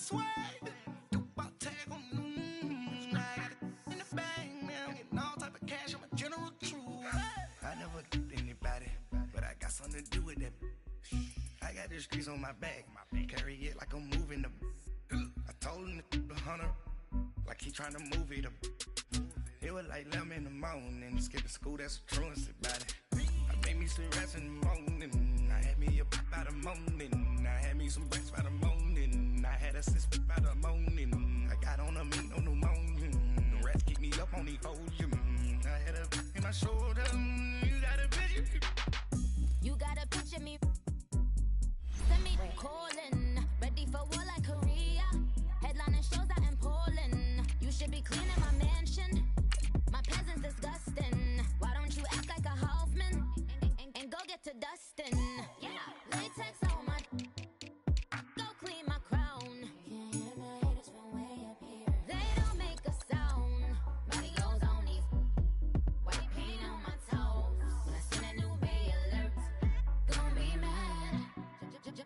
swag. About tag on I got it in the bag, man. I'm getting all type of cash. I'm a general truth. I never did anybody, but I got something to do with that. I got the streets on my back. Carry it like I'm moving them. I told him the hunter, like he trying to move it up. It was like 11 in the morning. Skipping school, that's a truancy about it. I made me some rats in the morning. I had me a pop by the morning. I had me some rats by the morning. I had a sis by the morning. I got on a meat on the morning. The rats keep me up on the podium. I had a in my shoulder. You got a picture. You got a picture me. Send me calling. Ready for war like Korea. Headlining shows out in Poland. You should be cleaning my mansion. My presence disgusting. Why don't you act like a Hoffman and go get to dustin'? Yeah, latex on my. Go clean my crown. Can't hear my haters from way up here. They don't make a sound. Body goes on these. White paint on my toes. When I send a new Bay alert, gon' be mad.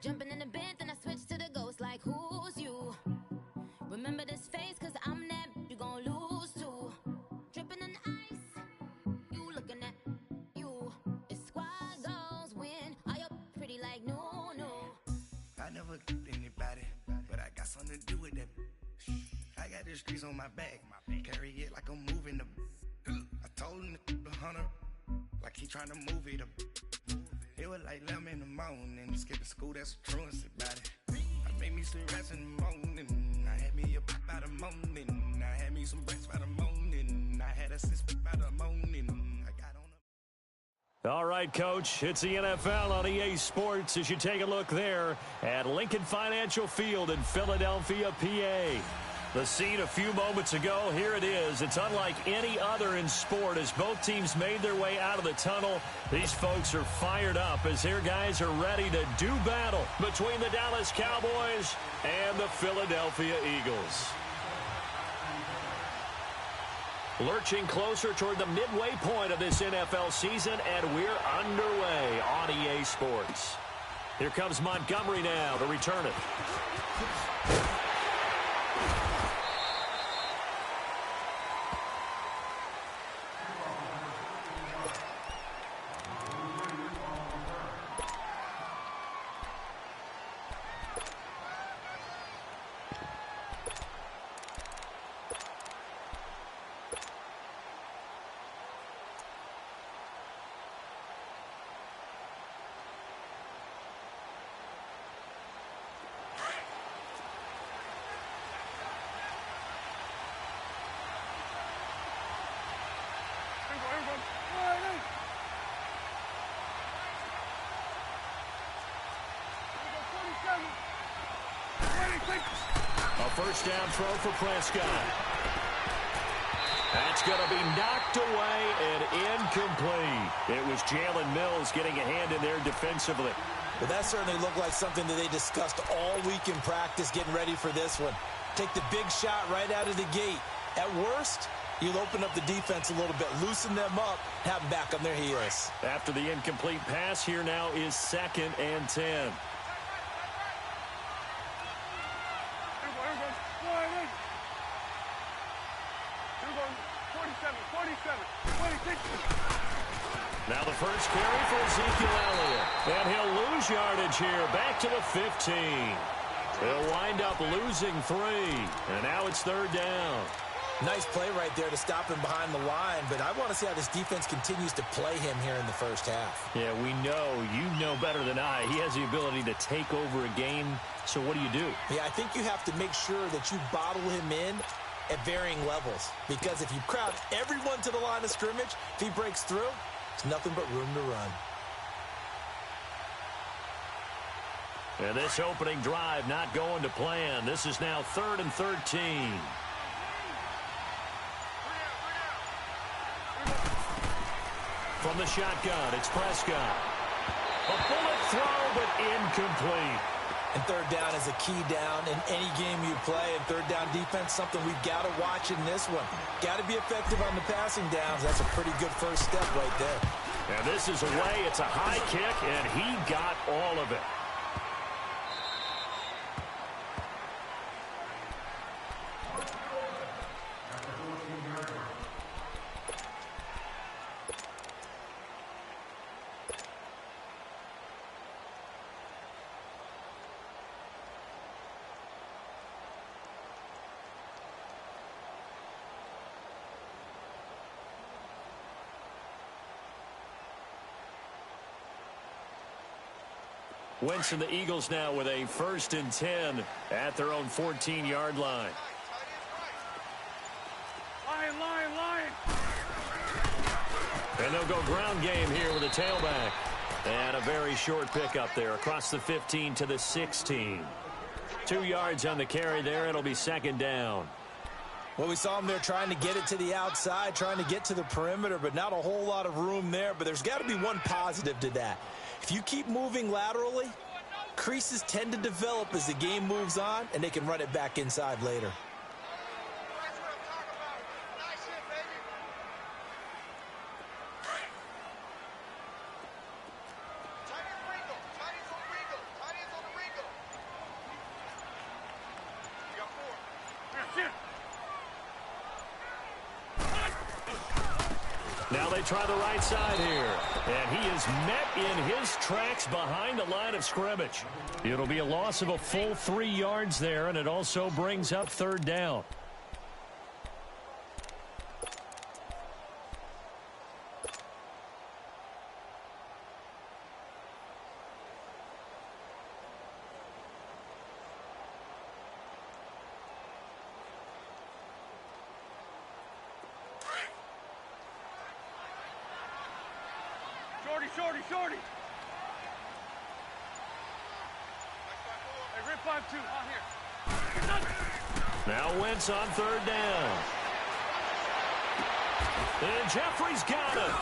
Jumping in the bed, then I switch to the ghost like who's you? Remember this face, cause I'm that you gon' lose to. Dripping in ice, you looking at you. It's squad goals win. Are you pretty like no, no? I never did anybody, but I got something to do with that. I got the streets on my back. Carry it like I'm moving them. I told him the hunter, like he trying to move it up. It was like 11 in the morning. Skipping school, that's a truancy about it. I made me some rats in the morning. I had me a pop by the morning. I had me some rats by the morning. I had a sis by the morning. I got on a... All right, Coach, it's the NFL on EA Sports as you take a look there at Lincoln Financial Field in Philadelphia, PA. The scene a few moments ago, here it is. It's unlike any other in sport as both teams made their way out of the tunnel. These folks are fired up as their guys are ready to do battle between the Dallas Cowboys and the Philadelphia Eagles. Lurching closer toward the midway point of this NFL season, and we're underway on EA Sports. Here comes Montgomery now to return it. A first down throw for Prescott. That's going to be knocked away and incomplete. It was Jalen Mills getting a hand in there defensively. Well, that certainly looked like something that they discussed all week in practice getting ready for this one. Take the big shot right out of the gate. At worst, you'll open up the defense a little bit, loosen them up, have them back on their heels. After the incomplete pass, here now is 2nd and 10. Now the first carry for Ezekiel Elliott. And he'll lose yardage here. Back to the 15. They'll wind up losing 3. And now it's 3rd down. Nice play right there to stop him behind the line, but I want to see how this defense continues to play him here in the first half. Yeah, we know. You know better than I. He has the ability to take over a game. So what do you do? Yeah, I think you have to make sure that you bottle him in at varying levels. Because if you crowd everyone to the line of scrimmage, if he breaks through, there's nothing but room to run. And this opening drive not going to plan. This is now 3rd and 13. From the shotgun, it's Prescott. A bullet throw, but incomplete. And 3rd down is a key down in any game you play. And 3rd down defense, something we've got to watch in this one. Got to be effective on the passing downs. That's a pretty good first step right there. And this is away. It's a high kick, and he got all of it. Wentz and the Eagles now with a 1st and 10 at their own 14-yard line. Lion. And they'll go ground game here with a tailback. And a very short pickup there across the 15 to the 16. 2 yards on the carry there. It'll be 2nd down. Well, we saw him there trying to get it to the outside, trying to get to the perimeter, but not a whole lot of room there. But there's got to be one positive to that. If you keep moving laterally, creases tend to develop as the game moves on, and they can run it back inside later. Now they try the right side here. And he is met in his tracks behind the line of scrimmage. It'll be a loss of a full 3 yards there, and it also brings up 3rd down. Shorty. Hey, rip 5-2 on here. Now Wentz on 3rd down. And Jeffrey's got it.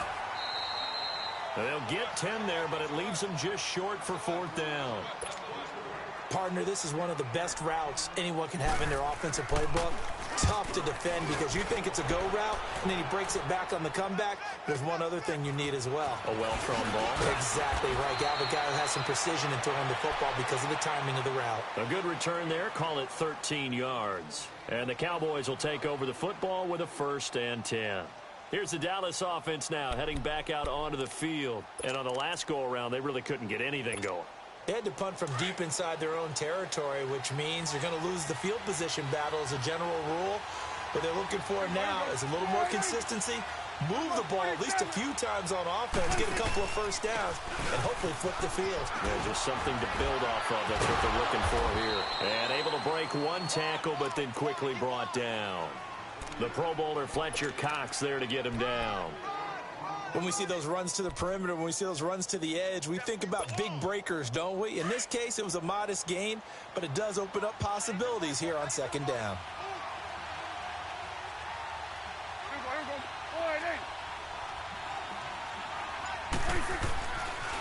They'll get 10 there, but it leaves them just short for 4th down. Partner, this is one of the best routes anyone can have in their offensive playbook. Tough to defend because you think it's a go route, and then he breaks it back on the comeback. There's one other thing you need as well. A well-thrown ball. Exactly right. You have a guy who has some precision in throwing the football because of the timing of the route. A good return there. Call it 13 yards. And the Cowboys will take over the football with a 1st and 10. Here's the Dallas offense now heading back out onto the field. And on the last go-around, they really couldn't get anything going. They had to punt from deep inside their own territory, which means you're going to lose the field position battle as a general rule. What they're looking for now is a little more consistency, move the ball at least a few times on offense, get a couple of 1st downs, and hopefully flip the field. Yeah, just something to build off of. That's what they're looking for here. And able to break one tackle, but then quickly brought down. The Pro Bowler Fletcher Cox there to get him down. When we see those runs to the perimeter, when we see those runs to the edge, we think about big breakers, don't we? In this case, it was a modest gain, but it does open up possibilities here on 2nd down.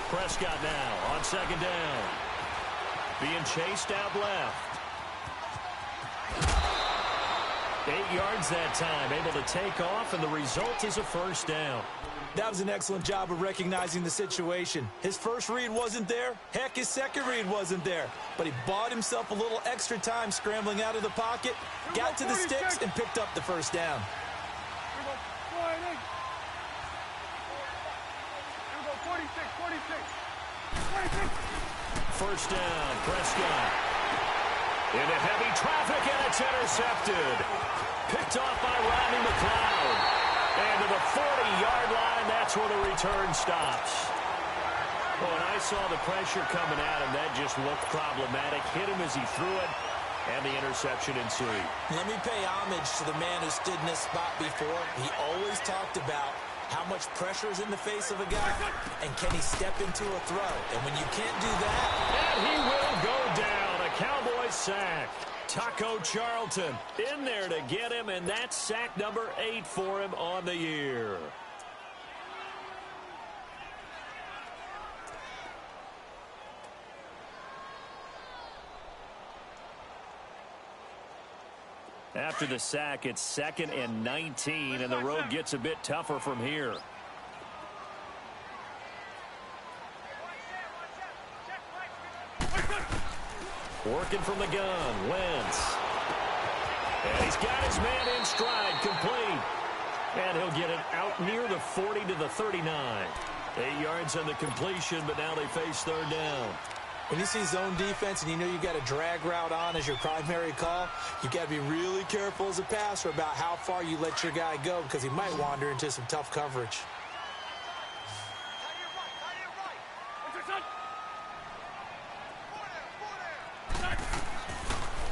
Prescott now on 2nd down. Being chased out left. 8 yards that time, able to take off, and the result is a 1st down. That was an excellent job of recognizing the situation. His first read wasn't there. Heck, his second read wasn't there. But he bought himself a little extra time scrambling out of the pocket, got to the sticks, and picked up the 1st down. First down, Prescott. Into heavy traffic, and it's intercepted. Picked off by Rodney McLeod. And to the 40-yard line, that's where the return stops. Well, when I saw the pressure coming at him, that just looked problematic. Hit him as he threw it, and the interception ensued. Let me pay homage to the man who stood in this spot before. He always talked about how much pressure is in the face of a guy, and can he step into a throw? And when you can't do that... And he will go down. A Cowboys sack. Taco Charlton in there to get him, and that's sack number 8 for him on the year. After the sack, it's 2nd and 19, and the road gets a bit tougher from here. Working from the gun, Wentz. And he's got his man in stride, complete. And he'll get it out near the 40 to the 39. 8 yards on the completion, but now they face 3rd down. When you see zone defense and you know you've got a drag route on as your primary call, you've got to be really careful as a passer about how far you let your guy go because he might wander into some tough coverage.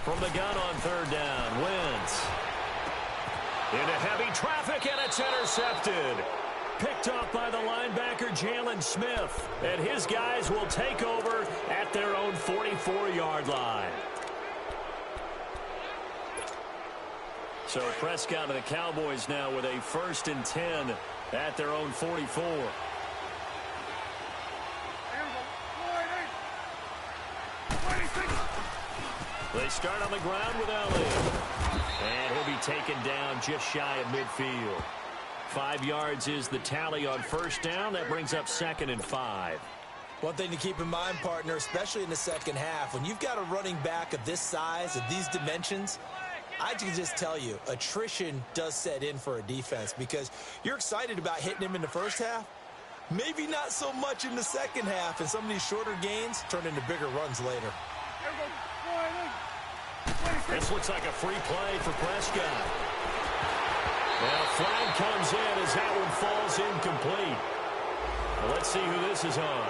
From the gun on third down, Wentz. Into heavy traffic, and it's intercepted. Picked off by the linebacker, Jalen Smith. And his guys will take over at their own 44-yard line. So Prescott and the Cowboys now with a 1st and 10 at their own 44. They start on the ground with Elliott. And he'll be taken down just shy of midfield. 5 yards is the tally on first down. That brings up 2nd and 5. One thing to keep in mind, partner, especially in the second half, when you've got a running back of this size, of these dimensions, I can just tell you, attrition does set in for a defense because you're excited about hitting him in the first half. Maybe not so much in the second half, and some of these shorter gains turn into bigger runs later. This looks like a free play for Prescott. Now, flag comes in as that one falls incomplete. Well, let's see who this is on.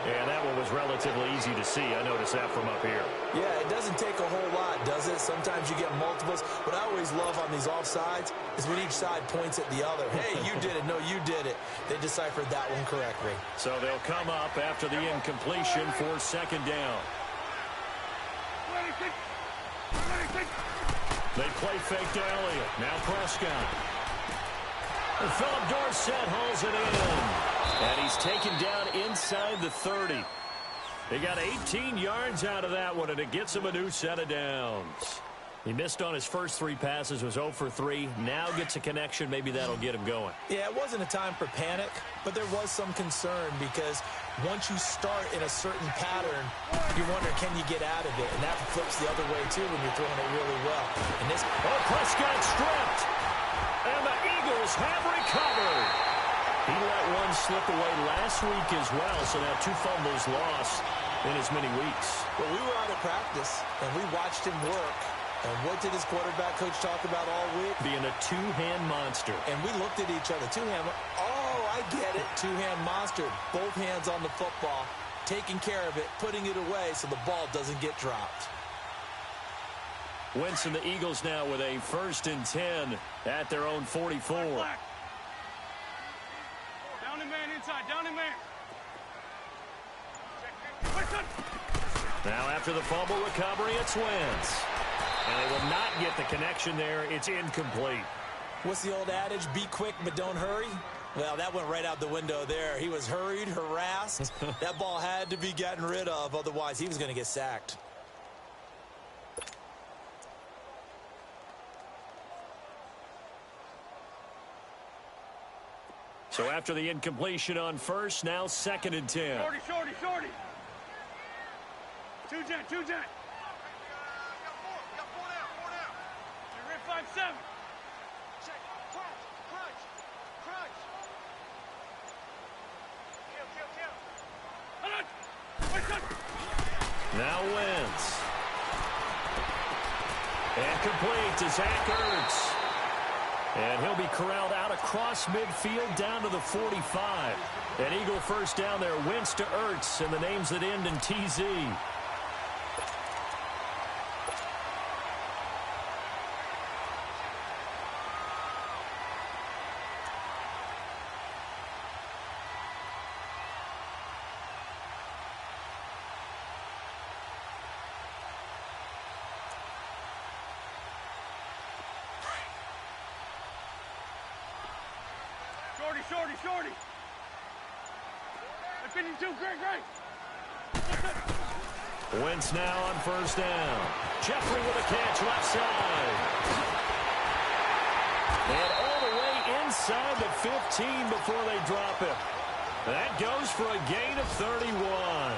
And that one was relatively easy to see. I noticed that from up here. Yeah, it doesn't take a whole lot, does it? Sometimes you get multiples. What I always love on these offsides is when each side points at the other. Hey, you did it. No, you did it. They deciphered that one correctly. So they'll come up after the incompletion for 2nd down. They play fake to Elliott. Now Prescott. And Philip Dorsett hauls it in. And he's taken down inside the 30. He got 18 yards out of that one, and it gets him a new set of downs. He missed on his first 3 passes, was 0 for 3. Now gets a connection. Maybe that'll get him going. Yeah, it wasn't a time for panic, but there was some concern because once you start in a certain pattern, you wonder, can you get out of it? And that flips the other way, too, when you're throwing it really well. And this, Prescott stripped. And the Eagles have recovered. He let one slip away last week as well, so now 2 fumbles lost in as many weeks. Well, we were out of practice, and we watched him work. And what did his quarterback coach talk about all week? Being a 2-hand monster. And we looked at each other. 2-hand. Oh, I get it. 2-hand monster. Both hands on the football, taking care of it, putting it away so the ball doesn't get dropped. Wentz and the Eagles now with a 1st and 10 at their own 44. Down and man inside. Down and man. Now after the fumble recovery, it's Wentz. And they will not get the connection there. It's incomplete. What's the old adage? Be quick, but don't hurry. Well, that went right out the window there. He was hurried, harassed. That ball had to be gotten rid of. Otherwise, he was going to get sacked. So after the incompletion on first, now 2nd and 10. Shorty. 2 jet. You got 4 down. You're in 5-7. Check. Crunch. Kill. Now Wentz. And complete to Zach Ertz. And he'll be corralled out across midfield down to the 45. An Eagle first down there. Wentz to Ertz, and the names that end in TZ. Shorty. 52, great. Wentz now on first down. Jeffrey with a catch left side. And all the way inside the 15 before they drop it. That goes for a gain of 31.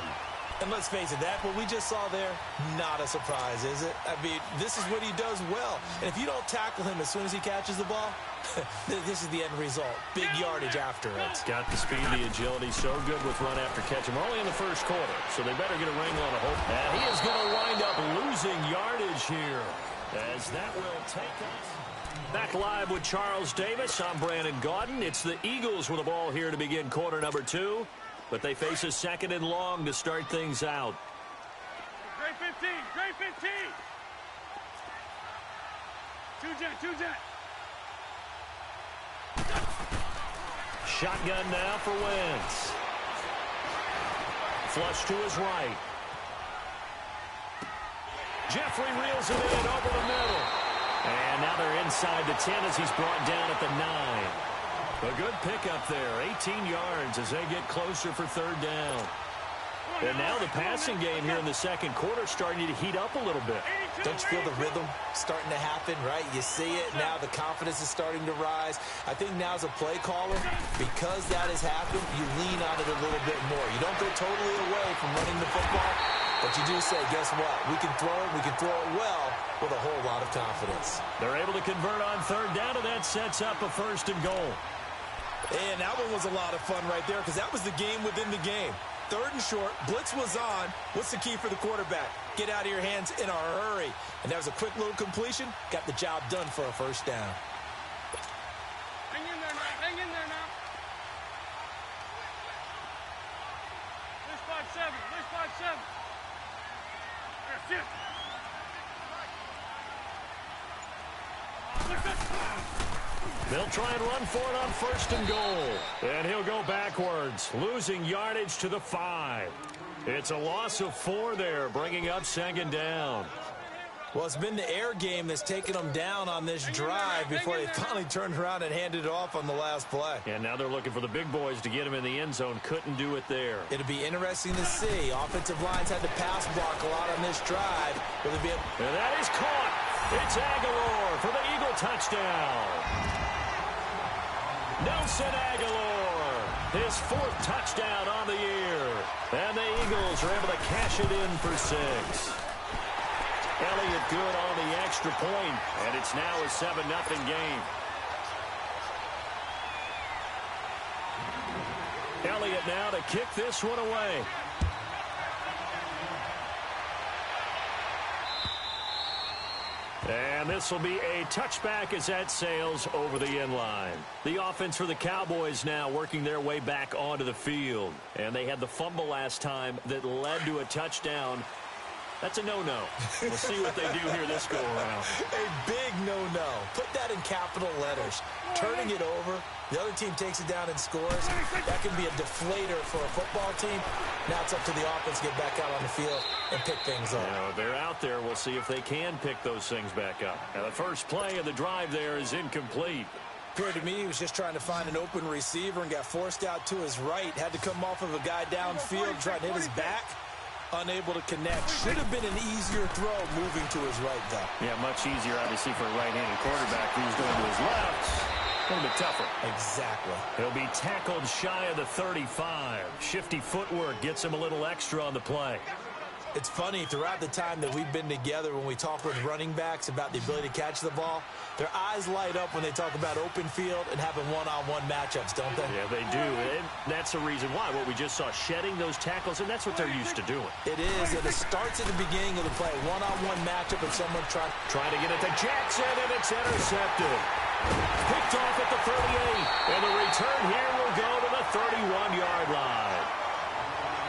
And let's face it, that what we just saw there, not a surprise, is it? I mean, this is what he does well. And if you don't tackle him as soon as he catches the ball, this is the end result. Big yardage after it. Got the speed, the agility, so good with run after catch. We're only in the first quarter, so they better get a wrangle on a hold. And he is going to wind up losing yardage here, as that will take us. Back live with Charles Davis. I'm Brandon Gaudin. It's the Eagles with the ball here to begin quarter number 2. But they face a 2nd and long to start things out. Great 15. Two jet. Shotgun now for Wentz. Flush to his right. Jeffrey reels it in over the middle. And now they're inside the 10 as he's brought down at the 9. A good pickup there. 18 yards as they get closer for third down. And now the passing game here in the second quarter starting to heat up a little bit. Don't you feel the rhythm starting to happen, right? You see it. Now the confidence is starting to rise. I think now as a play caller, because that has happened, you lean on it a little bit more. You don't go totally away from running the football, but you do say, guess what? We can throw it. We can throw it well with a whole lot of confidence. They're able to convert on third down, and that sets up a 1st and goal. And that one was a lot of fun right there because that was the game within the game. 3rd and short, blitz was on. What's the key for the quarterback? Get out of your hands in a hurry. And that was a quick little completion. Got the job done for a 1st down. Hang in there now. Hang in there now. This 5-7. This 5-7. That's it. They'll try and run for it on 1st and goal. And he'll go backwards, losing yardage to the 5. It's a loss of 4 there, bringing up 2nd down. Well, it's been the air game that's taken them down on this drive before they finally turned around and handed it off on the last play. And now they're looking for the big boys to get him in the end zone. Couldn't do it there. It'll be interesting to see. Offensive lines had to pass block a lot on this drive. Will they be able... And that is caught. It's Aguilar for the Eagle touchdown. Nelson Aguilar, his 4th touchdown on the year. And the Eagles are able to cash it in for 6. Elliott good on the extra point, and it's now a 7-0 game. Elliott now to kick this one away. And this will be a touchback as that sails over the end line. The offense for the Cowboys now working their way back onto the field. And they had the fumble last time that led to a touchdown. That's a no-no. We'll see what they do here this go-around. A big no-no. Put that in capital letters. Turning it over, the other team takes it down and scores. That can be a deflator for a football team. Now it's up to the offense to get back out on the field and pick things up. Now, they're out there. We'll see if they can pick those things back up. Now, the first play of the drive there is incomplete. Appeared to me he was just trying to find an open receiver and got forced out to his right. Had to come off of a guy downfield, trying to hit his back. Unable to connect. Should have been an easier throw moving to his right, though. Yeah, much easier, obviously, for a right-handed quarterback who's going to his left. A little bit tougher. Exactly. He'll be tackled shy of the 35. Shifty footwork gets him a little extra on the play. It's funny, throughout the time that we've been together, when we talk with running backs about the ability to catch the ball, their eyes light up when they talk about open field and having one-on-one matchups, don't they? Yeah, they do. And that's the reason why. What we just saw, shedding those tackles, and that's what they're used to doing. It is, and it starts at the beginning of the play. One-on-one matchup and someone trying to get it to Jackson, and it's intercepted. Picked off at the 38, and the return here will go to the 31-yard line.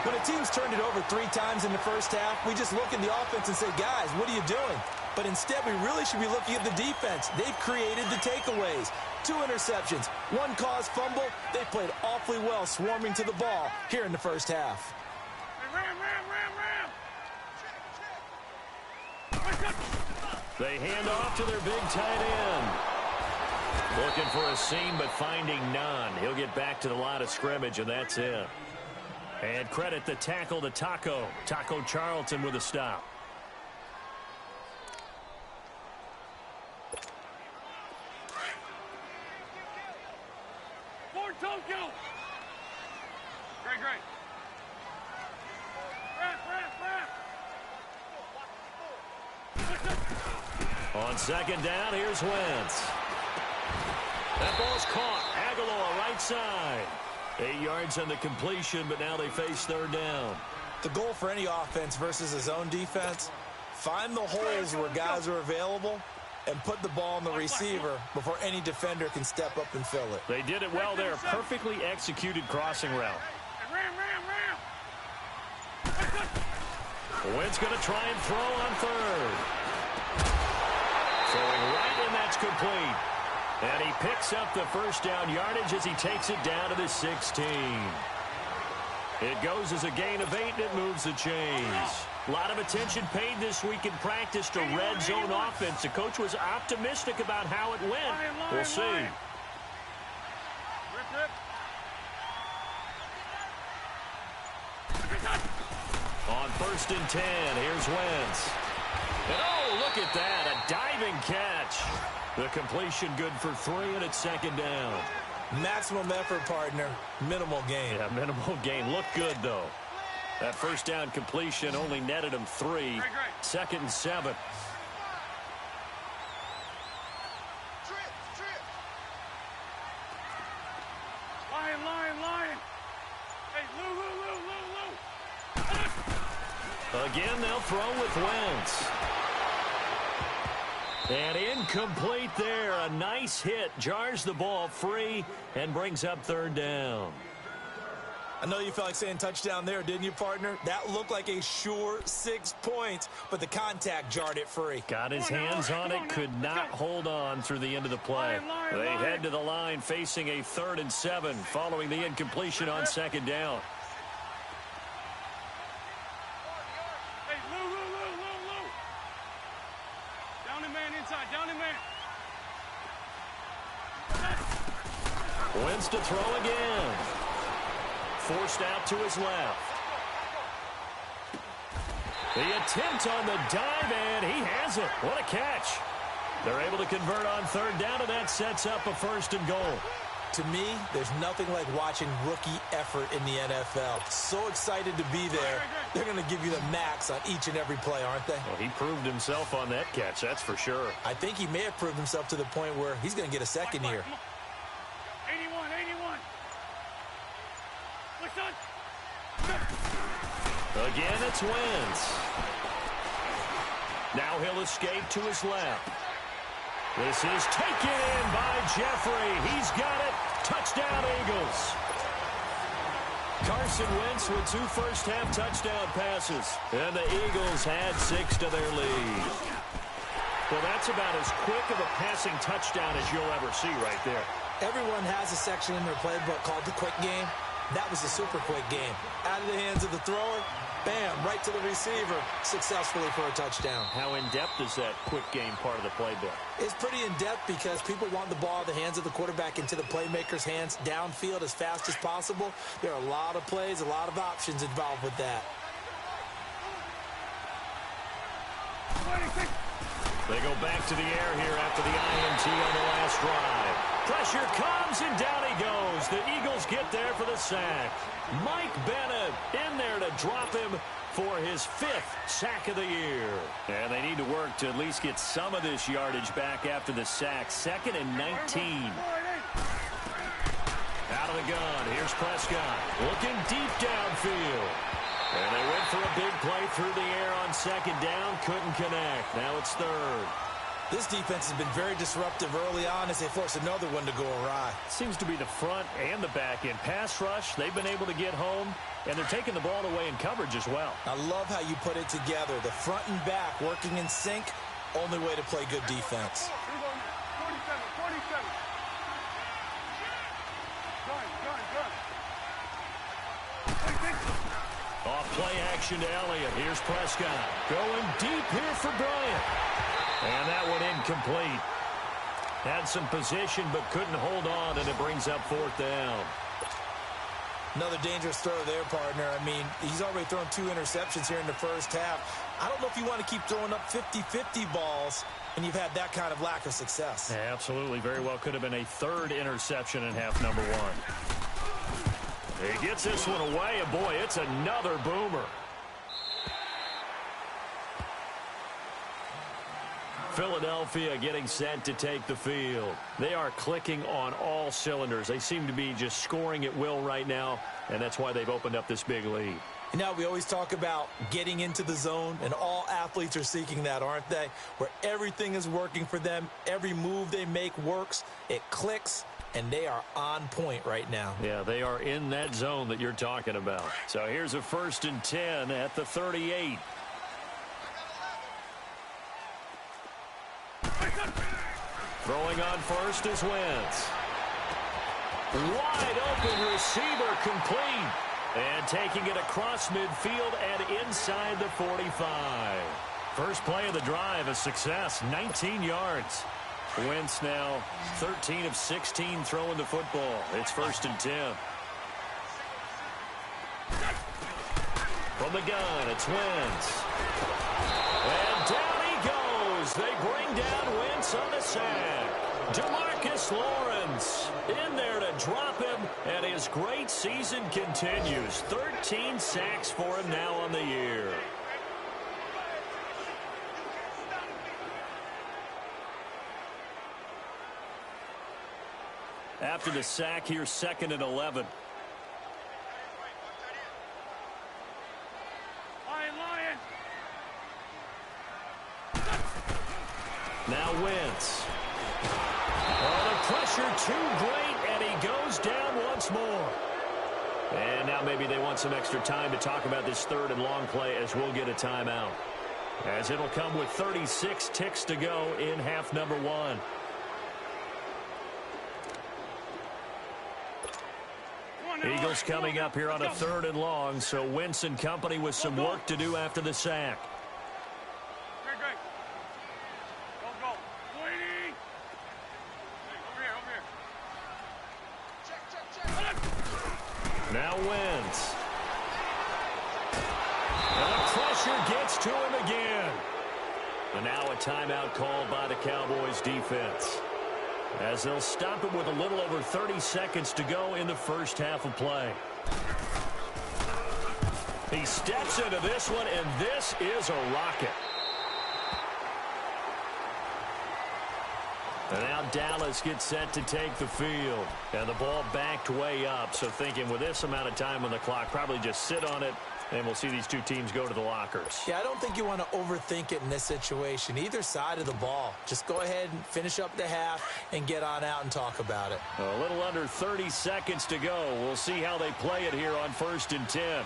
When a team's turned it over 3 times in the first half, we just look at the offense and say, guys, what are you doing? But instead, we really should be looking at the defense. They've created the takeaways. 2 interceptions, 1 caused fumble. They played awfully well swarming to the ball here in the first half. They hand off to their big tight end. Looking for a seam, but finding none. He'll get back to the line of scrimmage, and that's it. And credit the tackle to Taco. Taco Charlton with a stop. Ford Tokyo. Great. On second down, here's Wentz. That ball's caught. Aguilar right side. 8 yards on the completion, but now they face third down. The goal for any offense versus a zone defense, find the holes where guys are available and put the ball on the receiver before any defender can step up and fill it. They did it well there. Perfectly executed crossing route. Wentz going to try and throw on third. Throwing right in that complete. And he picks up the first down yardage as he takes it down to the 16. It goes as a gain of 8, and it moves the chains. A lot of attention paid this week in practice to red zone offense. The coach was optimistic about how it went. We'll see. On 1st and 10, here's Wentz. And oh, look at that, a diving catch. The completion good for 3, and it's 2nd down. Maximum effort, partner. Minimal gain. Yeah, minimal gain. Looked good, though. That first down completion only netted him 3. 2nd and 7. Lion. Hey, Lou. Again, they'll throw with Wentz. And incomplete there. A nice hit. Jars the ball free and brings up 3rd down. I know you felt like saying touchdown there, didn't you, partner? That looked like a sure 6 points, but the contact jarred it free. Got his hands on it, could not hold on through the end of the play. They head to the line facing a 3rd and 7 following the incompletion on 2nd down. Hey, Lou. Down and man inside, down and man. Wentz to throw again. Forced out to his left. The attempt on the dive, and he has it. What a catch. They're able to convert on 3rd down, and that sets up a 1st and goal. To me, there's nothing like watching rookie effort in the NFL. So excited to be there. They're going to give you the max on each and every play, aren't they? Well, he proved himself on that catch, that's for sure. I think he may have proved himself to the point where he's going to get a second here. 81. Again, it's Wentz. Now he'll escape to his left. This is taken in by Jeffrey. He's got it. Touchdown, Eagles. Carson Wentz with 2 first-half touchdown passes. And the Eagles had 6 to their lead. Well, that's about as quick of a passing touchdown as you'll ever see right there. Everyone has a section in their playbook called the quick game. That was a super quick game. Out of the hands of the thrower, bam, right to the receiver, successfully for a touchdown. How in-depth is that quick game part of the playbook? It's pretty in-depth because people want the ball out of the hands of the quarterback into the playmaker's hands downfield as fast as possible. There are a lot of plays, a lot of options involved with that. They go back to the air here after the INT on the last drive. Pressure comes, and down he goes. The Eagles get there for the sack. Mike Bennett in there to drop him for his 5th sack of the year. And they need to work to at least get some of this yardage back after the sack. 2nd and 19. Out of the gun, here's Prescott. Looking deep downfield. And they went for a big play through the air on 2nd down. Couldn't connect. Now it's 3rd. This defense has been very disruptive early on as they force another one to go awry. Seems to be the front and the back end. Pass rush, they've been able to get home, and they're taking the ball away in coverage as well. I love how you put it together. The front and back working in sync, only way to play good defense. 47. Off play action to Elliott. Here's Prescott. Going deep here for Bryant. And that one incomplete. Had some position but couldn't hold on, and it brings up 4th down. Another dangerous throw there, partner. I mean, he's already thrown 2 interceptions here in the first half. I don't know if you want to keep throwing up 50-50 balls when you've had that kind of lack of success. Yeah, absolutely. Very well could have been a 3rd interception in half number 1. He gets this one away, and boy, it's another boomer. Philadelphia getting set to take the field. They are clicking on all cylinders. They seem to be just scoring at will right now, and that's why they've opened up this big lead. You know, we always talk about getting into the zone, and all athletes are seeking that, aren't they? Where everything is working for them, every move they make works, it clicks, and they are on point right now. Yeah, they are in that zone that you're talking about. So here's a 1st and 10 at the 38. Throwing on first is Wentz. Wide open receiver complete. And taking it across midfield and inside the 45. First play of the drive, a success, 19 yards. Wentz now 13 of 16 throwing the football. It's 1st and 10. From the gun, it's Wentz. And down he goes. They bring down Wentz on a sack. DeMarcus Lawrence in there to drop him, and his great season continues. 13 sacks for him now on the year. After the sack here, 2nd and 11. Lion. Now Wentz. Oh, the pressure too great, and he goes down once more. And now maybe they want some extra time to talk about this 3rd and long play as we'll get a timeout. As it'll come with 36 ticks to go in half number 1. Eagles coming up here on a 3rd and long, so Wentz and company with some work to do after the sack. Great. Go. Waiting. Over here. Check. Now Wentz. And the pressure gets to him again. And now a timeout called by the Cowboys defense, as they'll stop it with a little over 30 seconds to go in the first half of play. He steps into this one, and this is a rocket. And now Dallas gets set to take the field. And the ball backed way up, so thinking with this amount of time on the clock, probably just sit on it, and we'll see these two teams go to the lockers. Yeah, I don't think you want to overthink it in this situation. Either side of the ball. Just go ahead and finish up the half and get on out and talk about it. A little under 30 seconds to go. We'll see how they play it here on 1st and 10.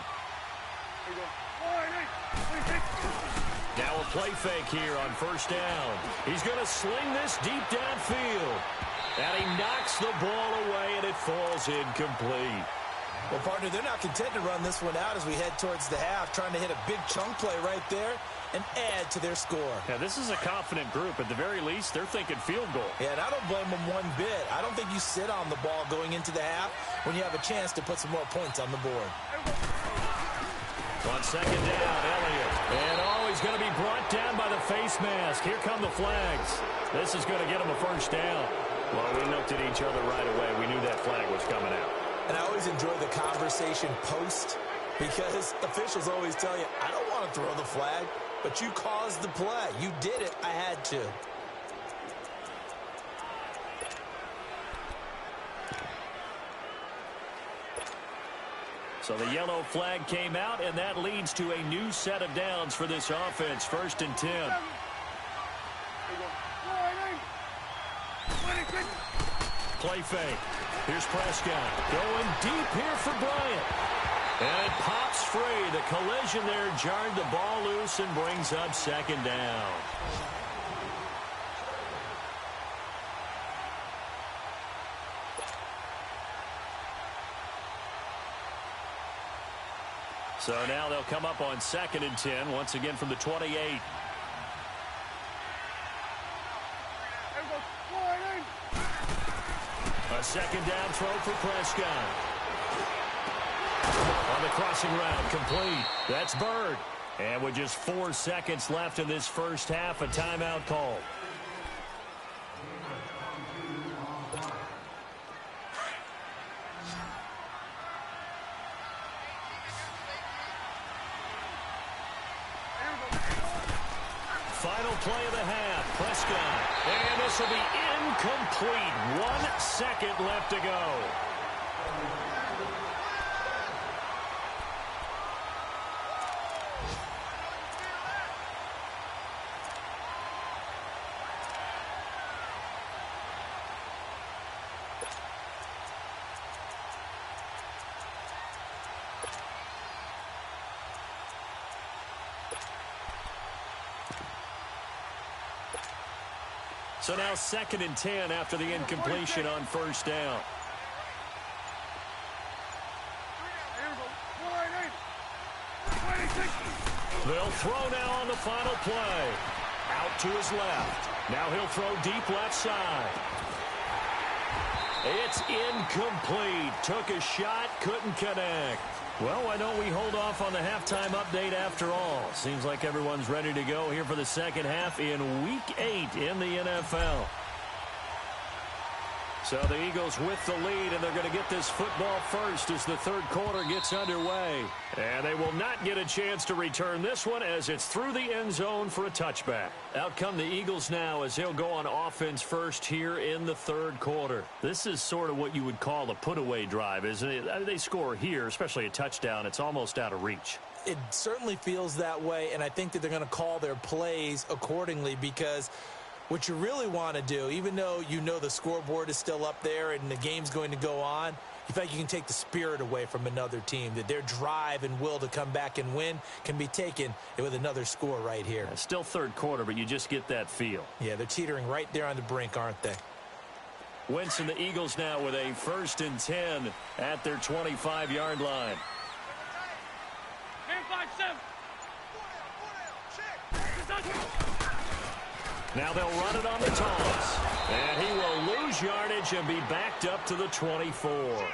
Now a play fake here on 1st down. He's going to sling this deep downfield. And he knocks the ball away, and it falls incomplete. Well, partner, they're not content to run this one out as we head towards the half, trying to hit a big chunk play right there and add to their score. Yeah, this is a confident group. At the very least, they're thinking field goal. Yeah, and I don't blame them one bit. I don't think you sit on the ball going into the half when you have a chance to put some more points on the board. On 2nd down, Elliott. And he's going to be brought down by the face mask. Here come the flags. This is going to get him a 1st down. Well, we looked at each other right away. We knew that flag was coming out. And I always enjoy the conversation post, because officials always tell you, I don't want to throw the flag, but you caused the play. You did it. I had to. So the yellow flag came out, and that leads to a new set of downs for this offense. 1st and 10. Play fake. Here's Prescott going deep here for Bryant. And it pops free. The collision there jarred the ball loose and brings up 2nd down. So now they'll come up on 2nd and 10, once again from the 28. A 2nd down throw for Prescott. On the crossing route, complete. That's Bird. And with just 4 seconds left in this first half, a timeout call. Final play of the half, Prescott. And this will be incomplete. 1 second left to go. So now 2nd and 10 after the incompletion on first down. They'll throw now on the final play. Out to his left. Now he'll throw deep left side. It's incomplete. Took a shot, couldn't connect. Well, why don't we hold off on the halftime update after all? Seems like everyone's ready to go here for the second half in Week 8 in the NFL. So the Eagles with the lead, and they're going to get this football first as the third quarter gets underway. And they will not get a chance to return this one as it's through the end zone for a touchback. Out come the Eagles now as they'll go on offense first here in the third quarter. This is sort of what you would call a put-away drive, isn't it? I mean, they score here, especially a touchdown. It's almost out of reach. It certainly feels that way, and I think that they're going to call their plays accordingly because what you really want to do, even though you know the scoreboard is still up there and the game's going to go on, you feel like you can take the spirit away from another team, that their drive and will to come back and win can be taken with another score right here. It's still third quarter, but you just get that feel. Yeah, they're teetering right there on the brink, aren't they? Wentz and the Eagles now with a 1st and 10 at their 25-yard line. 10-5-7. Now they'll run it on the toss. And he will lose yardage and be backed up to the 24.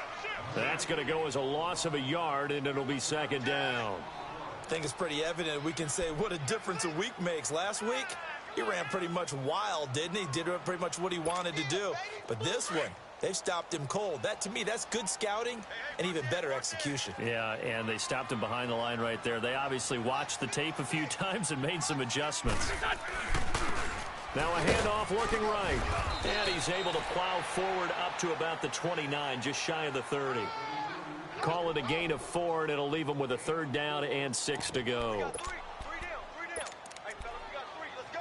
That's going to go as a loss of a yard, and it'll be 2nd down. I think it's pretty evident. We can say what a difference a week makes. Last week, he ran pretty much wild, didn't he? Did pretty much what he wanted to do. But this one, they've stopped him cold. That, to me, that's good scouting and even better execution. Yeah, and they stopped him behind the line right there. They obviously watched the tape a few times and made some adjustments. Now a handoff looking right. And he's able to plow forward up to about the 29, just shy of the 30. Call it a gain of 4, and it'll leave him with a 3rd down and 6 to go. Three down. Hey, fellas, we got 3. Let's go.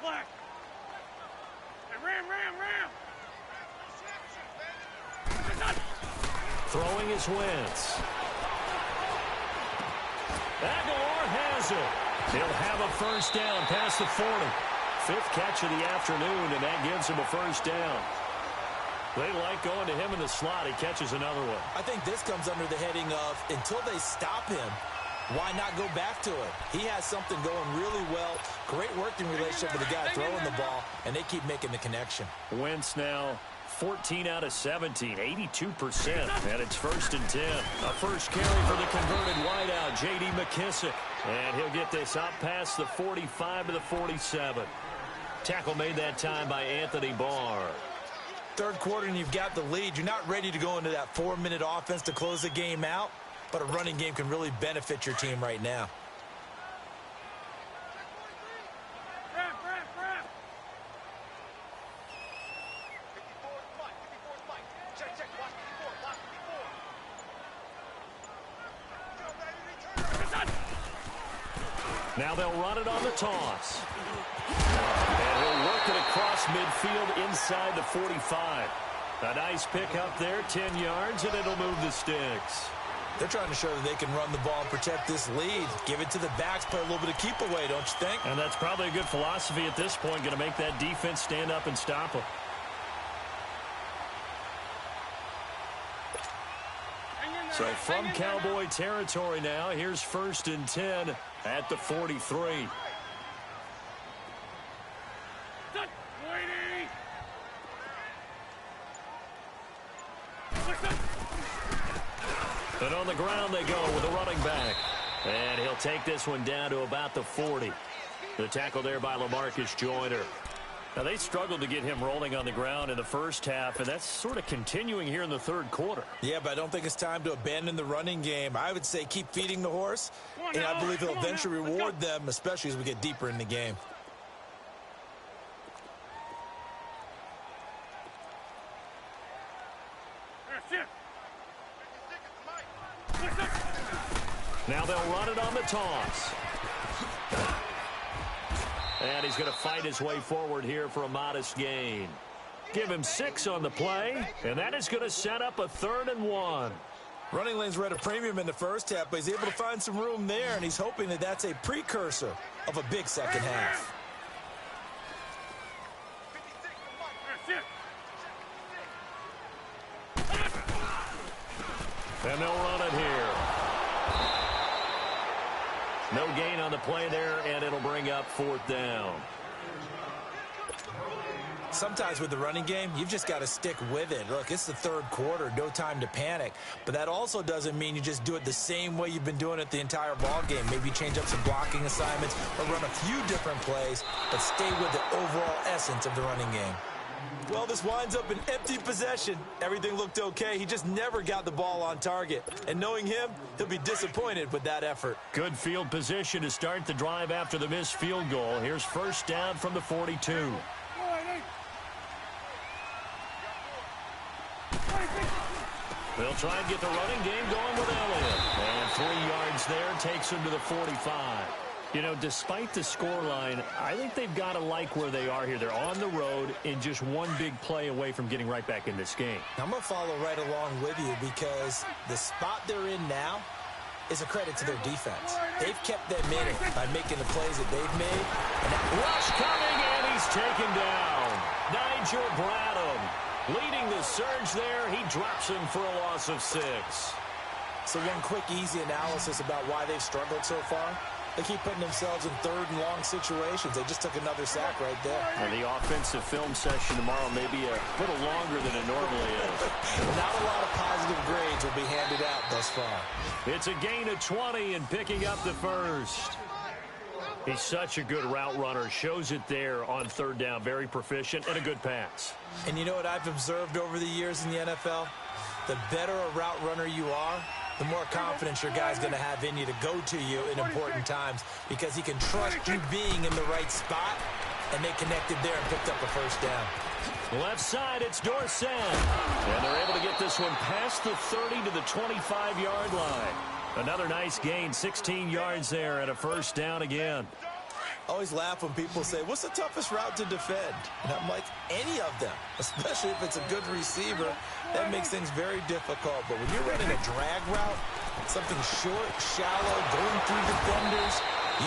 Black. Hey, ram. Throwing is Wentz. Aguilar has it. He'll have a 1st down past the 40. 5th catch of the afternoon, and that gives him a 1st down. They like going to him in the slot. He catches another one. I think this comes under the heading of until they stop him, why not go back to it? He has something going really well. Great working relationship with the guy throwing the ball, and they keep making the connection. Wentz now 14 out of 17, 82%, and it's 1st and 10. A first carry for the converted wideout, J.D. McKissick. And he'll get this up past the 45 to the 47. Tackle made that time by Anthony Barr. Third quarter and you've got the lead. You're not ready to go into that 4-minute offense to close the game out, but a running game can really benefit your team right now. Now they'll run it on the toss. And he'll work it across midfield inside the 45. A nice pick up there, 10 yards, and it'll move the sticks. They're trying to show that they can run the ball and protect this lead. Give it to the backs, play a little bit of keep away, don't you think? And that's probably a good philosophy at this point, going to make that defense stand up and stop them. So from Cowboy territory now, here's 1st and 10 at the 43. And on the ground they go with a running back. And he'll take this one down to about the 40. The tackle there by LaMarcus Joyner. Now, they struggled to get him rolling on the ground in the first half, and that's sort of continuing here in the third quarter. Yeah, but I don't think it's time to abandon the running game. I would say keep feeding the horse, and I believe he'll eventually reward them, especially as we get deeper in the game. Now they'll run it on the toss. And he's going to fight his way forward here for a modest gain. Give him 6 on the play, and that is going to set up a 3rd and 1. Running lanes were at a premium in the first half, but he's able to find some room there, and he's hoping that that's a precursor of a big second half. And they'll run it here. No gain on the play there, and it'll bring up 4th down. Sometimes with the running game, you've just got to stick with it. Look, it's the 3rd quarter, no time to panic. But that also doesn't mean you just do it the same way you've been doing it the entire ball game. Maybe change up some blocking assignments or run a few different plays, but stay with the overall essence of the running game. Well, this winds up an empty possession. Everything looked okay. He just never got the ball on target. And knowing him, he'll be disappointed with that effort. Good field position to start the drive after the missed field goal. Here's 1st down from the 42. They'll try and get the running game going with Elliott. And 3 yards there takes him to the 45. You know, despite the scoreline, I think they've got to like where they are here. They're on the road and just one big play away from getting right back in this game. I'm going to follow right along with you because the spot they're in now is a credit to their defense. They've kept them in it by making the plays that they've made. Rush coming, and he's taken down. Nigel Bradham leading the surge there. He drops him for a loss of 6. So one quick, easy analysis about why they've struggled so far. They keep putting themselves in 3rd and long situations. They just took another sack right there. And the offensive film session tomorrow may be a little longer than it normally is. Not a lot of positive grades will be handed out thus far. It's a gain of 20 and picking up the 1st. He's such a good route runner. Shows it there on 3rd down. Very proficient and a good pass. And you know what I've observed over the years in the NFL? The better a route runner you are, the more confidence your guy's going to have in you to go to you in important times because he can trust you being in the right spot, and they connected there and picked up a 1st down. Left side, it's Dorsett. And they're able to get this one past the 30 to the 25-yard line. Another nice gain, 16 yards there and a 1st down again. I always laugh when people say, what's the toughest route to defend? And I'm like, any of them, especially if it's a good receiver. That makes things very difficult. But when you're running a drag route, something short, shallow, going through defenders,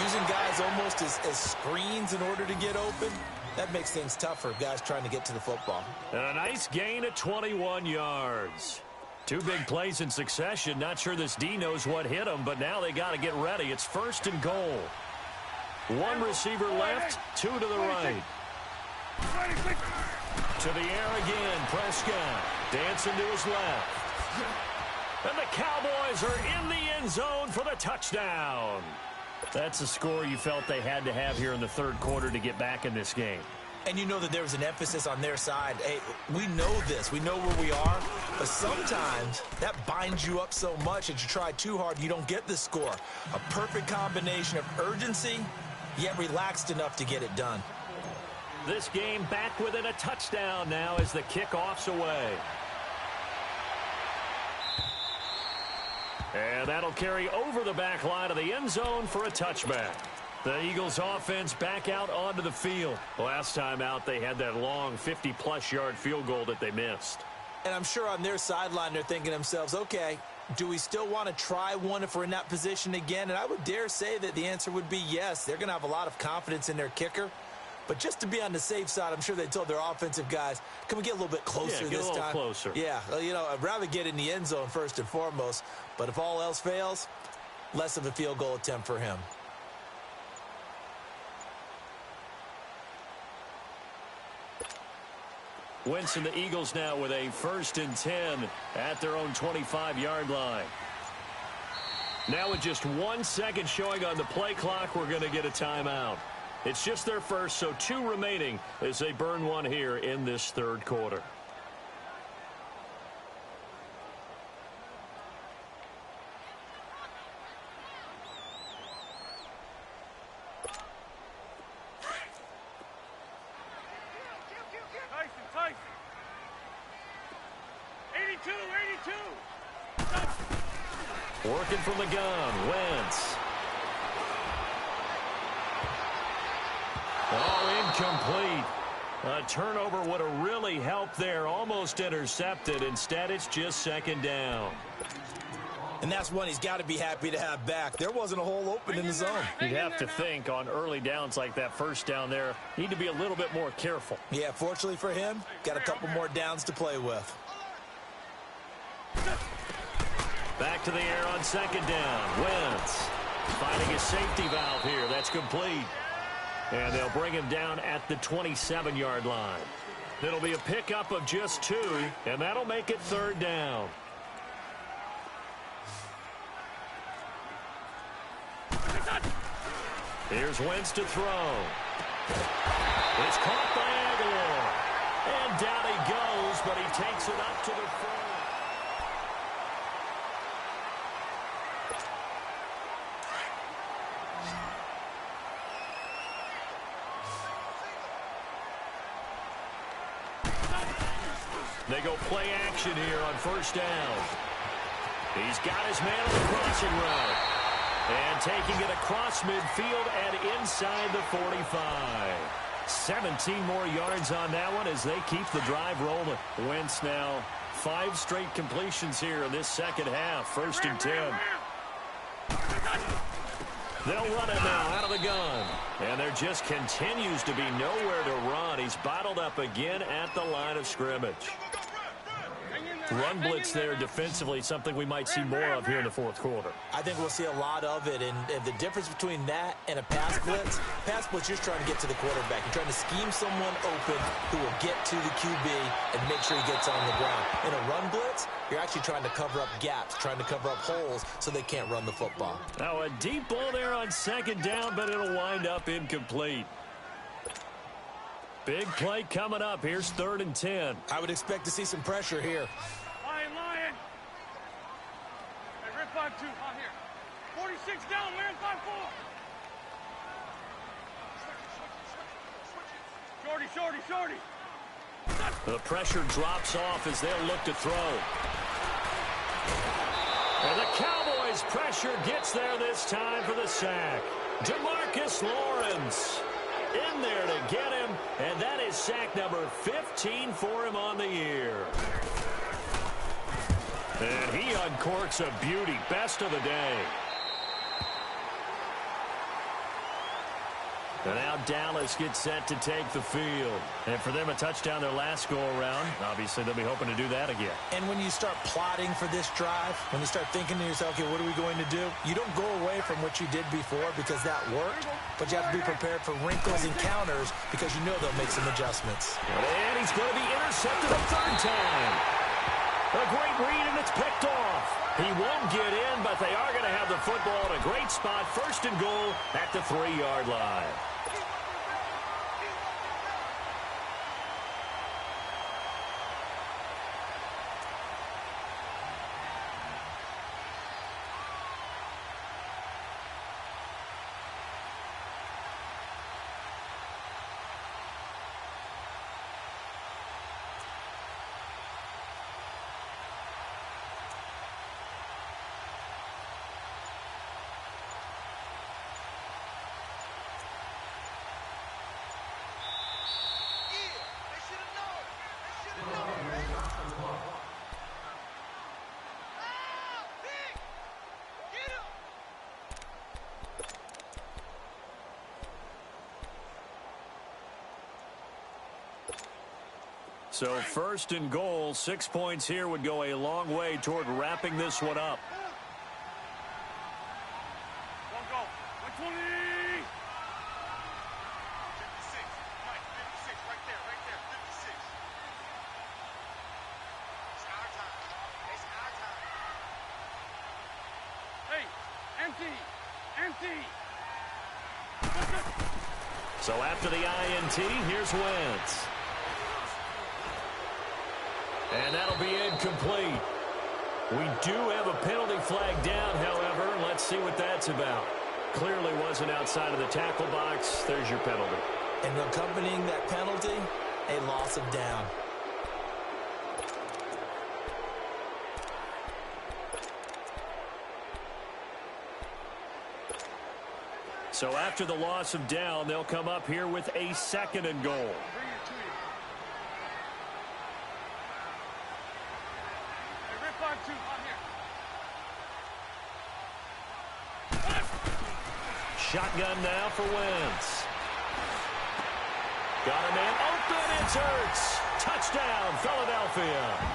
using guys almost as screens in order to get open, that makes things tougher, guys trying to get to the football. And a nice gain of 21 yards. 2 big plays in succession. Not sure this D knows what hit him, but now they got to get ready. It's 1st and goal. 1 receiver left, 2 to the right. To the air again, Prescott. Dancing to his left. And the Cowboys are in the end zone for the touchdown. That's a score you felt they had to have here in the 3rd quarter to get back in this game. And you know that there was an emphasis on their side. Hey, we know this. We know where we are. But sometimes that binds you up so much that you try too hard, you don't get the score. A perfect combination of urgency, yet relaxed enough to get it done. This game back within a touchdown now as the kickoff's away. And that'll carry over the back line of the end zone for a touchback. The Eagles offense back out onto the field. Last time out, they had that long 50-plus yard field goal that they missed. And I'm sure on their sideline, they're thinking to themselves, okay, do we still want to try one if we're in that position again? And I would dare say that the answer would be yes. They're going to have a lot of confidence in their kicker. But just to be on the safe side, I'm sure they told their offensive guys, can we get a little bit closer this time? Yeah, get a little closer. Yeah, you know, I'd rather get in the end zone first and foremost. But if all else fails, less of a field goal attempt for him. Wentz and the Eagles now with a 1st and 10 at their own 25-yard line. Now with just 1 second showing on the play clock, we're going to get a timeout. It's just their first, so 2 remaining as they burn one here in this 3rd quarter. Tyson. 82. Working from the gun, Wentz. incomplete. A turnover would have really helped there. Almost intercepted. Instead, it's just second down. And that's one he's got to be happy to have back. There wasn't a hole open in the zone. You'd have to think on early downs like that first down there, need to be a little bit more careful. Yeah, fortunately for him, got a couple more downs to play with. Back to the air on second down. Wentz finding his safety valve here. That's complete. And they'll bring him down at the 27-yard line. It'll be a pickup of just 2, and that'll make it third down. Here's Wentz to throw. It's caught by Aguilar. And down he goes, but he takes it up to the 4. They go play action here on first down. He's got his man on the crossing route. And taking it across midfield and inside the 45. 17 more yards on that one as they keep the drive rolling. Wentz now 5 straight completions here in this second half. First and 10. They'll run it now out of the gun. And there just continues to be nowhere to run. He's bottled up again at the line of scrimmage. Run blitz there defensively, something we might see more of here in the fourth quarter. I think we'll see a lot of it, and the difference between that and a pass blitz, you're just trying to get to the quarterback. You're trying to scheme someone open who will get to the QB and make sure he gets on the ground. In a run blitz, you're actually trying to cover up gaps, trying to cover up holes so they can't run the football. Now a deep ball there on second down, but it'll wind up incomplete. Big play coming up. Here's third and 10. I would expect to see some pressure here. Lion. Hey, Red 5-2, on here. 46 down, man, 5-4. Shorty. The pressure drops off as they'll look to throw. And the Cowboys' pressure gets there this time for the sack. DeMarcus Lawrence in there to get him, and that is sack number 15 for him on the year. And he uncorks a beauty. Best of the day. And now Dallas gets set to take the field. And for them, a touchdown their last go-around. Obviously, they'll be hoping to do that again. And when you start plotting for this drive, when you start thinking to yourself, okay, what are we going to do? You don't go away from what you did before because that worked, but you have to be prepared for wrinkles and counters because you know they'll make some adjustments. And he's going to be intercepted a third time. A great read, and it's picked off. He won't get in, but they are going to have the football in a great spot. First and goal at the 3-yard line. So first and goal, 6 points here would go a long way toward wrapping this one up. One go. 120. 56. Mike, 56. Right there. 56. It's our time. Hey, empty. So after the INT, here's Wentz. And that'll be incomplete. We do have a penalty flag down, however. Let's see what that's about. Clearly wasn't outside of the tackle box. There's your penalty. And accompanying that penalty, a loss of down. So after the loss of down, they'll come up here with a 2nd and goal. Shotgun now for Wentz. Got a man open. It's Hurts. Touchdown, Philadelphia.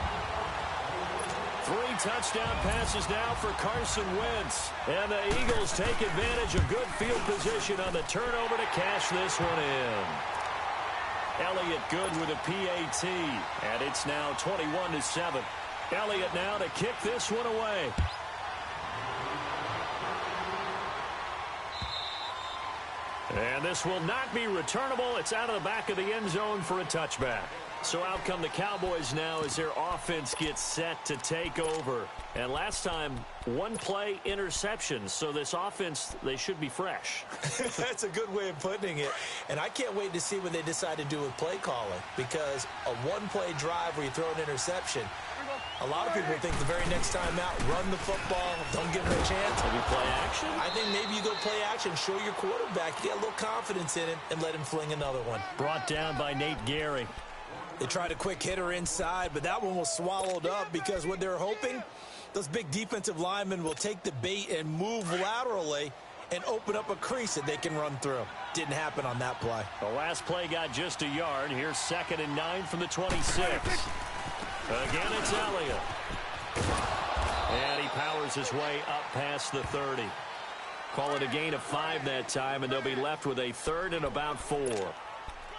3 touchdown passes now for Carson Wentz. And the Eagles take advantage of good field position on the turnover to cash this one in. Elliott good with a PAT. And it's now 21-7. Elliott now to kick this one away. And this will not be returnable. It's out of the back of the end zone for a touchback. So out come the Cowboys now as their offense gets set to take over. And last time, 1-play interception. So this offense, they should be fresh. That's a good way of putting it. And I can't wait to see what they decide to do with play calling. Because a 1-play drive where you throw an interception, a lot of people think the very next time out, run the football, don't give them a chance. Maybe play action? I think maybe you go play action, show your quarterback, get a little confidence in him, and let him fling another one. Brought down by Nate Gehry. They tried a quick hitter inside, but that one was swallowed up because what they're hoping, those big defensive linemen will take the bait and move laterally and open up a crease that they can run through. Didn't happen on that play. The last play got just a yard. Here's 2nd and 9 from the 26. Again, it's Elliott. And he powers his way up past the 30. Call it a gain of 5 that time, and they'll be left with a 3rd and about 4.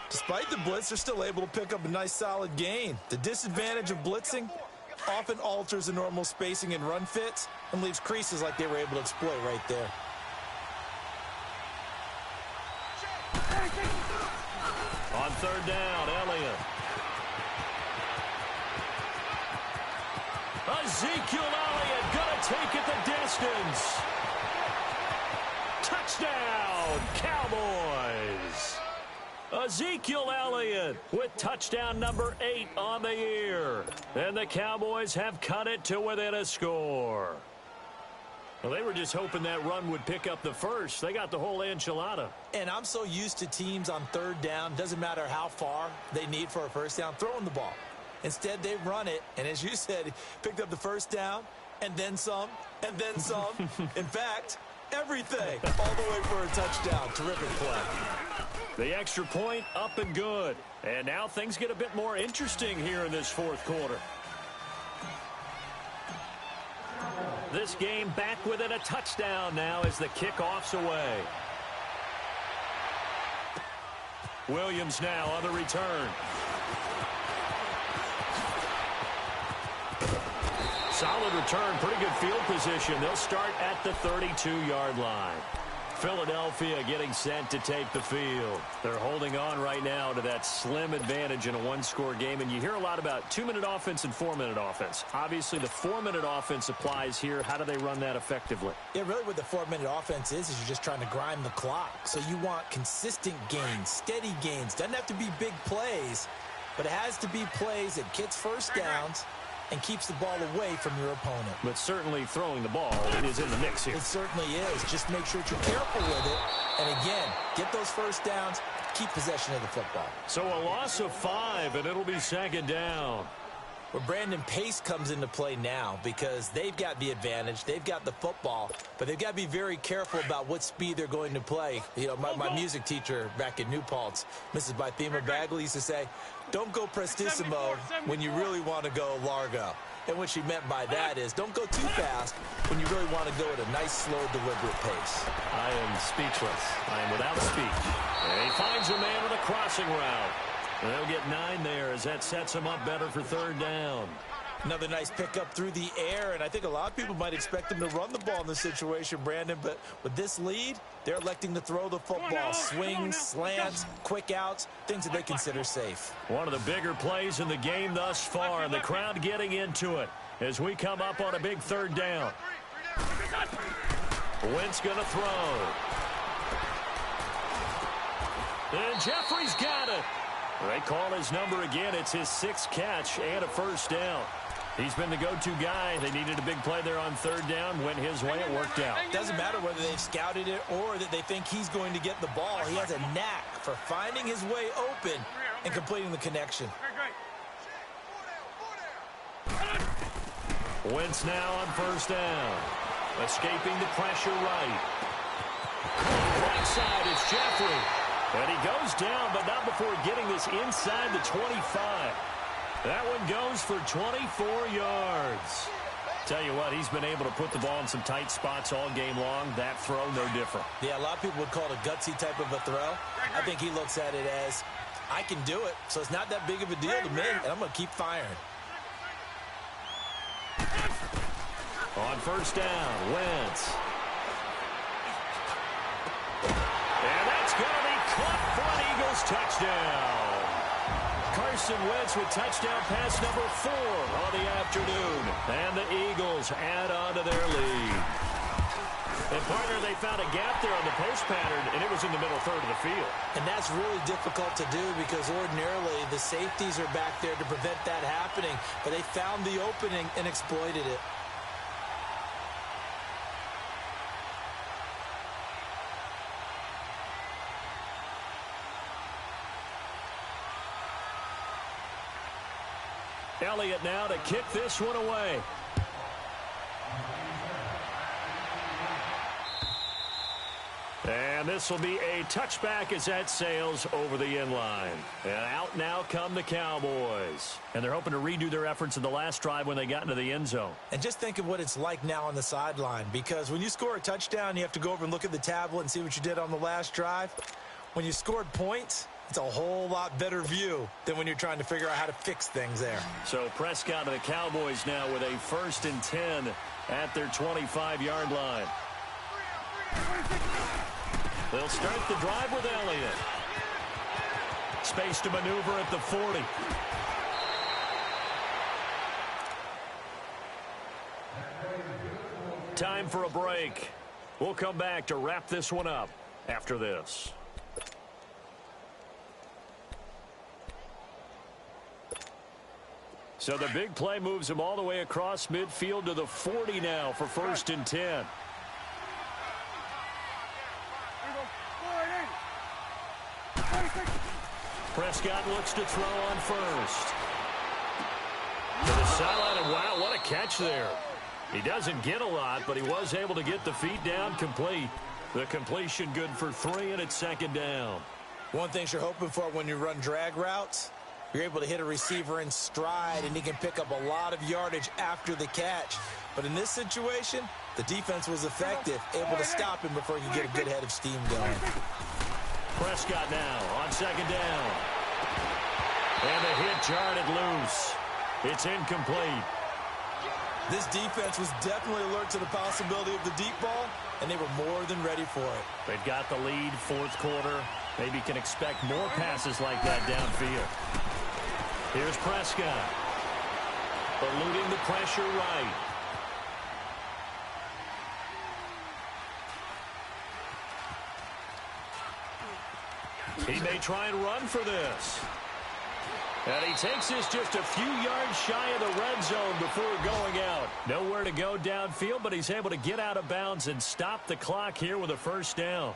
Despite the blitz, they're still able to pick up a nice solid gain. The disadvantage of blitzing often alters the normal spacing and run fits and leaves creases like they were able to exploit right there. On 3rd down, Elliott. Ezekiel Elliott gonna take it the distance. Touchdown, Cowboys. Ezekiel Elliott with touchdown number 8 on the year. And the Cowboys have cut it to within a score. Well, they were just hoping that run would pick up the first. They got the whole enchilada. And I'm so used to teams on 3rd down, doesn't matter how far they need for a first down, throwing the ball. Instead, they run it, and as you said, picked up the first down, and then some, and then some. In fact, everything, all the way for a touchdown. Terrific play. The extra point up and good. And now things get a bit more interesting here in this 4th quarter. This game back within a touchdown now as the kickoff's away. Williams now on the return. Solid return, pretty good field position. They'll start at the 32-yard line. Philadelphia getting set to take the field. They're holding on right now to that slim advantage in a 1-score game. And you hear a lot about 2-minute offense and 4-minute offense. Obviously, the 4-minute offense applies here. How do they run that effectively? Yeah, really what the 4-minute offense is you're just trying to grind the clock. So you want consistent gains, steady gains. Doesn't have to be big plays, but it has to be plays that gets first downs and keeps the ball away from your opponent. But certainly throwing the ball is in the mix here. It certainly is. Just make sure that you're careful with it. And again, get those first downs, keep possession of the football. So a loss of 5, and it'll be 2nd down. Where Brandon Pace comes into play now because they've got the advantage. They've got the football, but they've got to be very careful about what speed they're going to play. You know, my music teacher back in New Paltz, Mrs. Bythema Bagley, used to say, don't go prestissimo when you really want to go largo. And what she meant by that is don't go too fast when you really want to go at a nice, slow, deliberate pace. I am speechless. I am without speech. And he finds a man with a crossing route. And they'll get 9 there as that sets him up better for 3rd down. Another nice pickup through the air, and I think a lot of people might expect them to run the ball in this situation, Brandon, but with this lead, they're electing to throw the football. Swings, slants, quick outs, things that they consider safe. One of the bigger plays in the game thus far, and the crowd getting into it as we come up on a big 3rd down. Wentz going to throw. And Jeffrey's got it. They call his number again. It's his 6th catch and a first down. He's been the go-to guy. They needed a big play there on third down. Went his way. It worked out. Doesn't matter whether they've scouted it or that they think he's going to get the ball. He has a knack for finding his way open and completing the connection. Wentz now on first down. Escaping the pressure right. Right side is Jeffrey. And he goes down, but not before getting this inside the 25. That one goes for 24 yards. Tell you what, he's been able to put the ball in some tight spots all game long. That throw, no different. Yeah, a lot of people would call it a gutsy type of a throw. I think he looks at it as, I can do it, so it's not that big of a deal to me, and I'm going to keep firing. On first down, Wentz. And that's going to be caught for an Eagles touchdown. Carson Wentz with touchdown pass number 4 on the afternoon. And the Eagles add on to their lead. And, partner, they found a gap there on the post pattern, and it was in the middle third of the field. And that's really difficult to do because ordinarily the safeties are back there to prevent that happening. But they found the opening and exploited it. Elliott now to kick this one away. And this will be a touchback as that sails over the end line. And out now come the Cowboys. And they're hoping to redo their efforts in the last drive when they got into the end zone. And just think of what it's like now on the sideline, because when you score a touchdown, you have to go over and look at the tablet and see what you did on the last drive. When you scored points, it's a whole lot better view than when you're trying to figure out how to fix things there. So Prescott and the Cowboys now with a 1st and 10 at their 25-yard line. They'll start the drive with Elliott. Space to maneuver at the 40. Time for a break. We'll come back to wrap this one up after this. So the big play moves him all the way across midfield to the 40 now for 1st and 10. Prescott looks to throw on first. To the sideline, and wow, what a catch there. He doesn't get a lot, but he was able to get the feet down complete. The completion good for 3, and it's 2nd down. One thing you're hoping for when you run drag routes, you're able to hit a receiver in stride, and he can pick up a lot of yardage after the catch. But in this situation, the defense was effective, able to stop him before he could get a good head of steam going. Prescott now on 2nd down. And the hit jarred it loose. It's incomplete. This defense was definitely alert to the possibility of the deep ball, and they were more than ready for it. They've got the lead, 4th quarter. Maybe can expect more passes like that downfield. Here's Prescott. Eluding the pressure right. He may try and run for this. And he takes this just a few yards shy of the red zone before going out. Nowhere to go downfield, but he's able to get out of bounds and stop the clock here with a 1st down.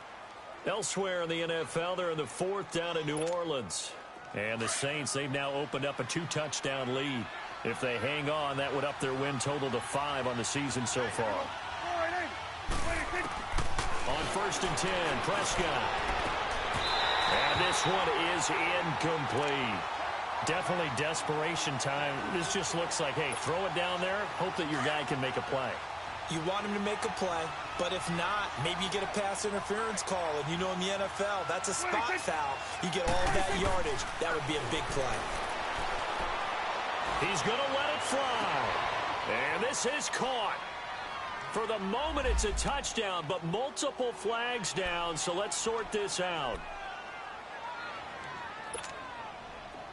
Elsewhere in the NFL, they're in the 4th down in New Orleans. And the Saints, they've now opened up a 2-touchdown lead. If they hang on, that would up their win total to 5 on the season so far. On 1st and 10, Prescott. And this one is incomplete. Definitely desperation time. This just looks like, hey, throw it down there, hope that your guy can make a play. You want him to make a play, but if not, maybe you get a pass interference call, and you know in the NFL, that's a spot foul. You get all that yardage. That would be a big play. He's going to let it fly. And this is caught. For the moment, it's a touchdown, but multiple flags down, so let's sort this out.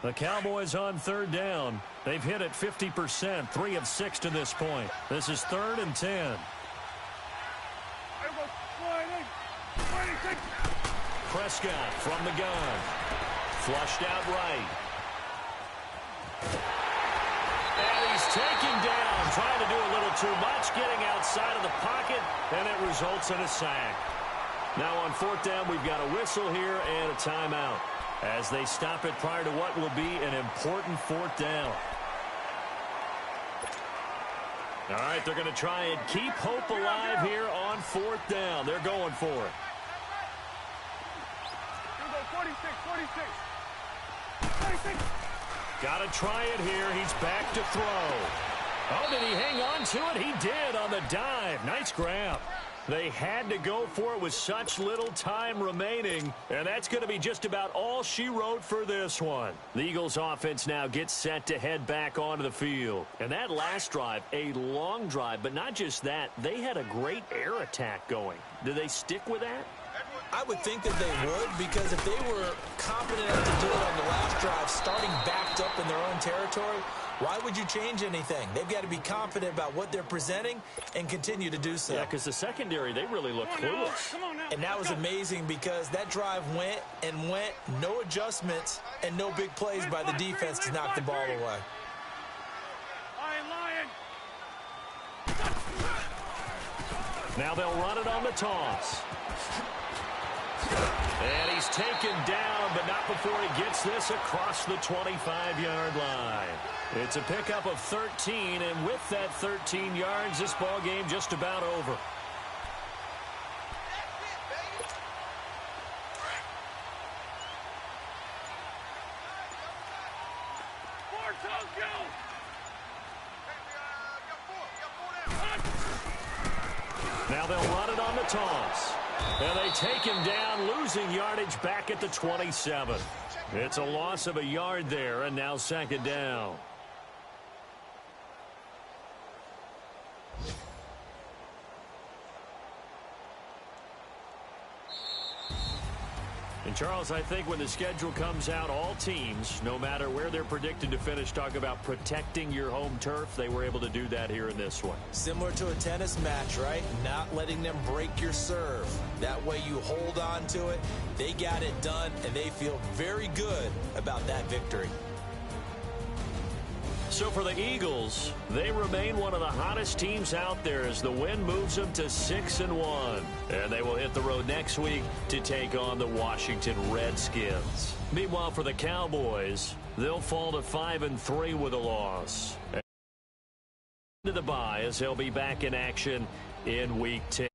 The Cowboys on 3rd down. They've hit it 50%, 3 of 6 to this point. This is 3rd and 10. Prescott from the gun. Flushed out right. And he's taken trying to do a little too much, getting outside of the pocket, and it results in a sack. Now on 4th down, we've got a whistle here and a timeout as they stop it prior to what will be an important 4th down. All right, they're going to try and keep hope alive here on 4th down. They're going for it. 46. Got to try it here. He's back to throw. Oh, did he hang on to it? He did on the dive. Nice grab. They had to go for it with such little time remaining, and that's going to be just about all she wrote for this one. The Eagles offense now gets set to head back onto the field. And that last drive, a long drive, but not just that, they had a great air attack going. Do they stick with that? I would think that they would, because if they were confident enough to do it on the last drive, starting backed up in their own territory, why would you change anything? They've got to be confident about what they're presenting and continue to do so. Yeah, because the secondary, they really look clueless. And that was amazing because that drive went and went, no adjustments and no big plays by the defense to knock the ball away. Now they'll run it on the toss. And he's taken down, but not before he gets this across the 25-yard line. It's a pickup of 13, and with that 13 yards, this ball game just about over. Now they'll run it on the toss. And they take him down, losing yardage back at the 27. It's a loss of a yard there, and now 2nd down. And, Charles, I think when the schedule comes out, all teams, no matter where they're predicted to finish, talk about protecting your home turf. They were able to do that here in this one. Similar to a tennis match, right? Not letting them break your serve. That way you hold on to it. They got it done, and they feel very good about that victory. So for the Eagles, they remain one of the hottest teams out there as the win moves them to 6-1. And they will hit the road next week to take on the Washington Redskins. Meanwhile, for the Cowboys, they'll fall to 5-3 with a loss. To the bye as they'll be back in action in Week 10.